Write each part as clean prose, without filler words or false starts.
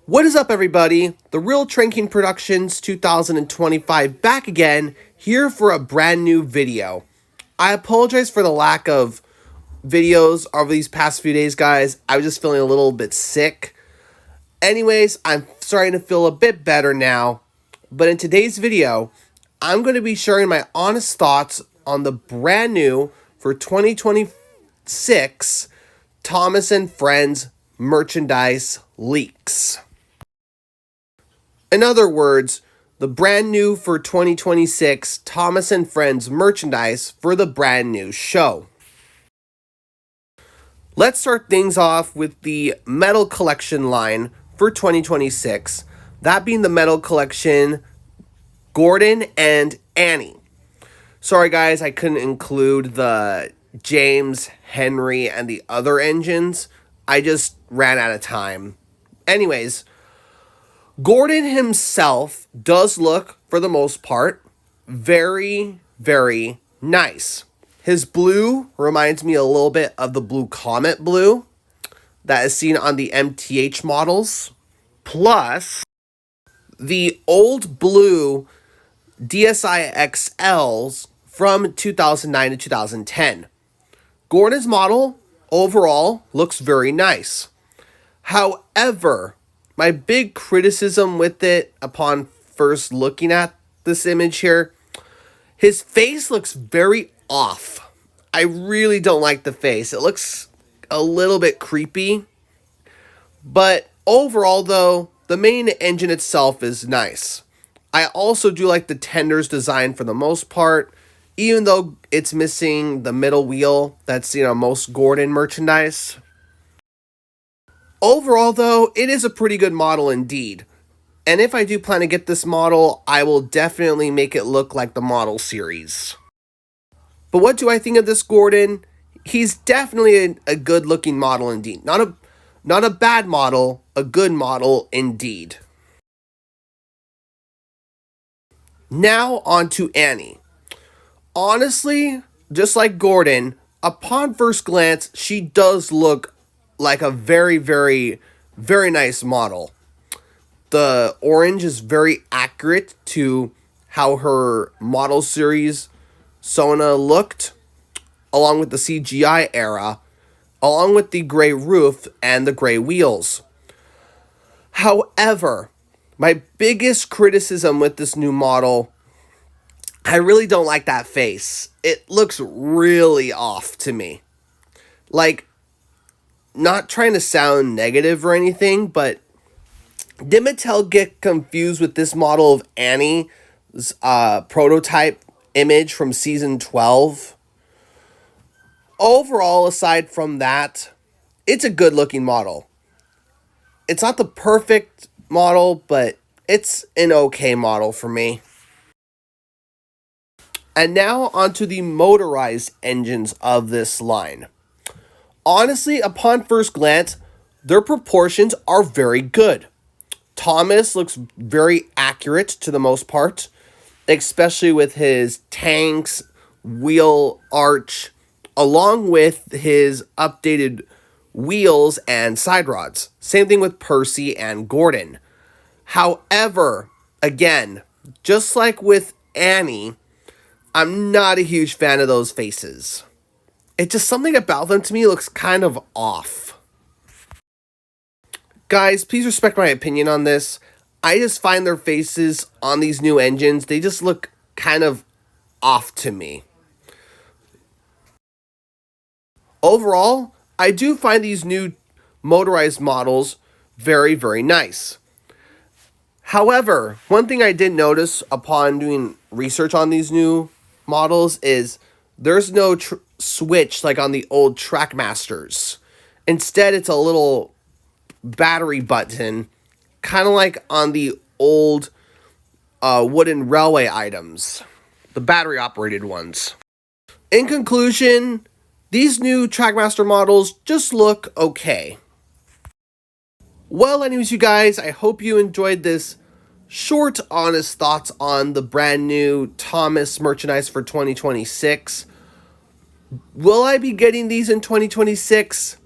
What is up, everybody? The Real Train King Productions 2025 back again, here for a brand new video. I apologize for the lack of videos over these past few days, guys. I was just feeling a little bit sick. Anyways, I'm starting to feel a bit better now. But in today's video, I'm going to be sharing my honest thoughts on the brand new for 2026 Thomas and Friends merchandise leaks. In other words, the brand new for 2026 Thomas and Friends merchandise for the brand new show. Let's start things off with the Metal Collection line for 2026. That being the Metal Collection Gordon and Annie. Sorry guys, I couldn't include the James, Henry, and the other engines. I just ran out of time. Anyways, Gordon himself does look, for the most part, very, very nice. His blue reminds me a little bit of the Blue Comet blue that is seen on the MTH models. Plus, the old blue DSi XLs from 2009 to 2010. Gordon's model, overall, looks very nice. However, my big criticism with it upon first looking at this image here, his face looks very off. I really don't like the face. It looks a little bit creepy. But overall though, the main engine itself is nice. I also do like the Tender's design for the most part, even though it's missing the middle wheel that's seen on most Gordon merchandise. Overall, though, it is a pretty good model indeed. And if I do plan to get this model, I will definitely make it look like the model series. But what do I think of this Gordon? He's definitely a good-looking model indeed. Not a bad model, a good model indeed. Now on to Annie. Honestly, just like Gordon, upon first glance, she does look like a very, very, very nice model. The orange is very accurate to how her model series Sona looked, along with the CGI era, along with the gray roof and the gray wheels. However, my biggest criticism with this new model, I really don't like that face. It looks really off to me. Like, not trying to sound negative or anything, but did Mattel get confused with this model of Annie's prototype image from season 12? Overall, aside from that, it's a good looking model. It's not the perfect model, but it's an okay model for me. And now onto the motorized engines of this line. Honestly, upon first glance, their proportions are very good. Thomas looks very accurate to the most part, especially with his tanks, wheel arch, along with his updated wheels and side rods. Same thing with Percy and Gordon. However, again, just like with Annie, I'm not a huge fan of those faces. It's just something about them to me looks kind of off. Guys, please respect my opinion on this. I just find their faces on these new engines, they just look kind of off to me. Overall, I do find these new motorized models very, very nice. However, one thing I did notice upon doing research on these new models is there's no switch like on the old Trackmasters. Instead, it's a little battery button, kind of like on the old wooden railway items, the battery operated ones. In conclusion, these new Trackmaster models just look okay. Well, anyways, you guys, I hope you enjoyed this short, honest thoughts on the brand new Thomas merchandise for 2026. Will I be getting these in 2026?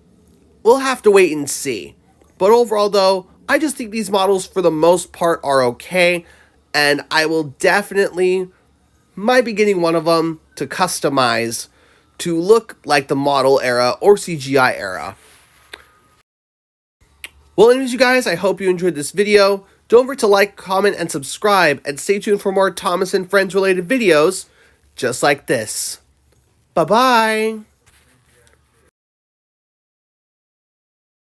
We'll have to wait and see. But overall, though, I just think these models for the most part are okay, and I will definitely might be getting one of them to customize to look like the model era or CGI era. Well, anyways, you guys, I hope you enjoyed this video. Don't forget to like, comment, and subscribe, and stay tuned for more Thomas and Friends related videos just like this. Bye-bye!